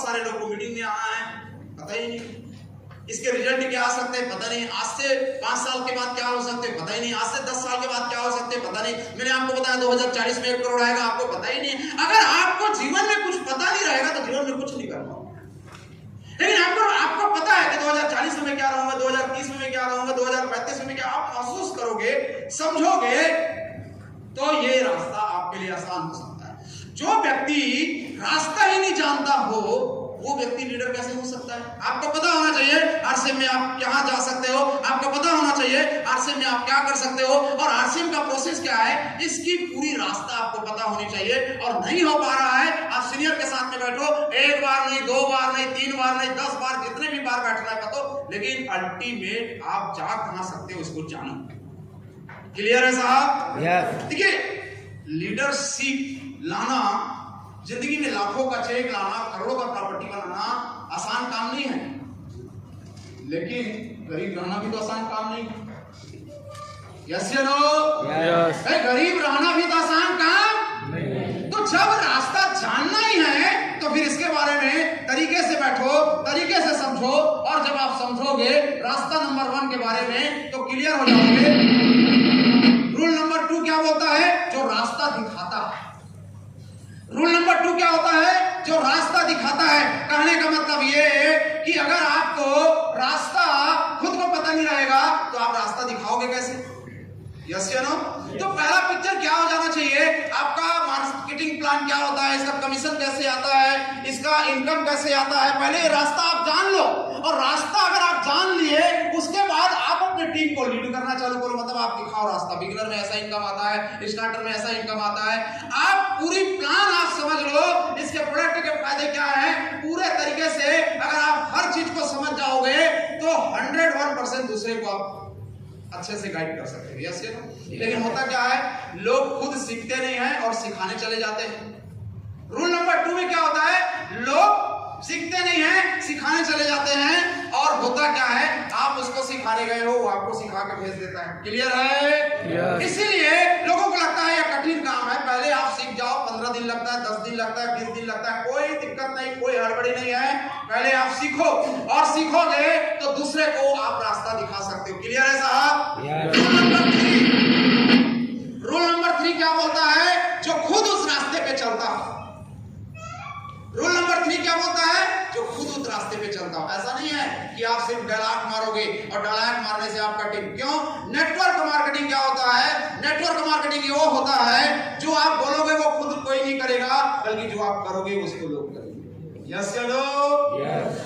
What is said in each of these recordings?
सारे लोग को मीटिंग में आना है, पता ही नहीं। इसके रिजल्ट क्या आ सकते हैं पता नहीं। आज से 5 साल के बाद क्या हो सकते हैं पता ही नहीं। आज से 10 साल के बाद क्या हो सकते हैं पता नहीं। मैंने आपको बताया 2040 में 1 करोड़ आएगा, आपको पता ही नहीं। अगर आपको जीवन में कुछ पता नहीं रहेगा तो जीवन में कुछ नहीं कर पाओगे। लेकिन आपको पता है कि 2040 में क्या रहूंगा, 2030 में क्या रहूंगा, 2035 में क्या, आप महसूस करोगे, समझोगे, तो ये रास्ता आपके लिए आसान हो सकता है। जो व्यक्ति रास्ता ही नहीं जानता हो वो व्यक्ति लीडर कैसे हो सकता है? आपको पता होना चाहिए आरसीएम में आप कहां जा सकते हो, आपको पता होना चाहिए आरसीएम में आप क्या कर सकते हो, और आरसीएम का प्रोसेस क्या है, इसकी पूरी रास्ता आपको पता होनी चाहिए। और नहीं हो पा रहा है, आप सीनियर के साथ में बैठो, 1 बार नहीं, 2 बार नहीं, 3 बार नहीं, 10 बार, जितने भी बार बैठना है बताओ, लेकिन अल्टीमेट आप जा कहां सकते हो इसको जानो। क्लियर है साहब? देखिए, लीडरशिप लाना, जिंदगी में लाखों का चेक लाना, करोड़ों का प्रॉपर्टी बनाना आसान काम नहीं है, लेकिन गरीब रहना भी तो आसान काम नहीं है। यस या नो? यस। गरीब रहना भी तो आसान काम नहीं। तो जब रास्ता जानना ही है तो फिर इसके बारे में तरीके से बैठो, तरीके से समझो, और जब आप समझोगे रास्ता नंबर 1 के बारे में तो क्लियर हो जाओगे। रूल नंबर 2 क्या बोलता है? जो रास्ता दिखाता है। रूल नंबर 2 क्या होता है? जो रास्ता दिखाता है। कहने का मतलब ये है कि अगर आपको रास्ता खुद को पता नहीं रहेगा तो आप रास्ता दिखाओगे कैसे? यस या नो? तो पहला पिक्चर क्या हो जाना चाहिए, आपका मार्केटिंग प्लान क्या होता है, इसका कमीशन कैसे आता है, इसका इनकम कैसे आता है, पहले रास्ता आप जान लो। और रास्ता अगर आप जान लिए उसके बाद आप अपने टीम को लीड करना चालू करो। मतलब आप दिखाओ रास्ता, बिगिनर में ऐसा इनकम आता है, स्टार्टर में ऐसा इनकम आता है। आप पूरी प्लान आप समझ लो, इसके प्रोडक्ट के फायदे क्या है, पूरे तरीके से अगर आप हर चीज को समझ जाओगे तो 101% दूसरे को आप अच्छे से गाइड कर सकते हैं। यस या नो? लेकिन होता क्या है, लोग खुद सीखते नहीं हैं और सिखाने चले जाते हैं। रूल नंबर 2 में क्या होता है, लोग सीखते नहीं हैं, सिखाने चले जाते हैं, और होता क्या है, आप उसको सिखाने गए हो, वो आपको सिखा के भेज देता है। क्लियर है? yes. इसीलिए लोगों को लगता है यह कठिन काम है, पहले आप सीख जाओ, 15 दिन लगता है, 10 दिन लगता है, 20 दिन लगता है, कोई दिक्कत नहीं, कोई हड़बड़ी नहीं है। पहले आप सीखो, और सीखोगे तो दूसरे को आप रास्ता दिखा सकते हो। क्लियर है साहब? yes. रूल नंबर 3 क्या बोलता है? जो खुद उस रास्ते पे चलता है। रूल नंबर 3 क्या बोलता है? जो खुद उस रास्ते पे चलता हो। ऐसा नहीं है कि आप सिर्फ डायलॉग मारोगे और डायलॉग मारने से आपका टीम, क्यों? नेटवर्क मार्केटिंग क्या होता है? नेटवर्क मार्केटिंग वो होता है जो आप बोलोगे वो खुद कोई नहीं करेगा, बल्कि जो आप करोगे उसको लोग करेंगे। यस या नो?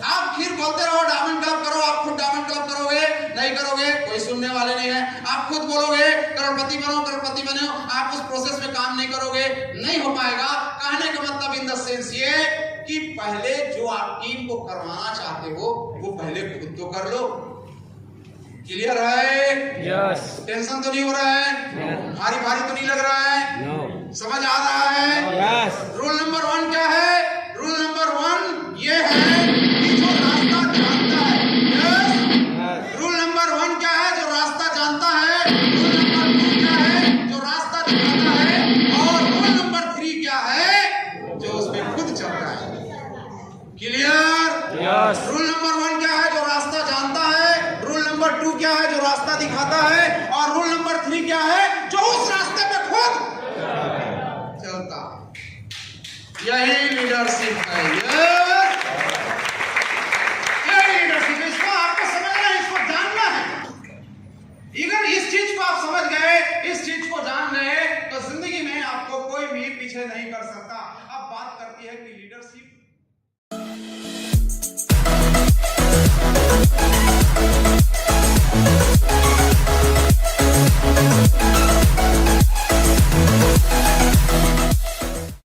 आप फिर बोलते रहो डायमंड क्लब करो, आप खुद डायमंड क्लब करोगे, नहीं करोगे, कोई सुनने वाले नहीं है। आप खुद बोलोगे करोड़पति बनो, करोड़पति बनो, आप उस प्रोसेस में काम नहीं करोगे, नहीं हो पाएगा। कहने का मतलब इन द सेंस ये कि पहले जो आप टीम को करवाना चाहते हो वो पहले खुद तो कर लो। क्लियर है? यस। टेंशन तो नहीं हो रहा है? भारी भारी तो नहीं लग रहा है? नो। समझ आ रहा है? यस। रूल नंबर 1 क्या है? रूल नंबर 1 ये है कि जो रास्ता जानता है। यस। रूल नंबर 1 क्या है? जो रास्ता जानता है। रूल नंबर 2 क्या है? जो रास्ता दिखाता है। और रूल नंबर 3 क्या है? जो उसमें खुद चलता है। क्लियर? यस। रूल नंबर 1 क्या है? जो रास्ता जानता है। रूल नंबर 2 क्या है? जो रास्ता दिखाता है। और रूल नंबर 3 क्या है? जो उस रास्ते पे खुद चलता है। यही लीडरशिप है।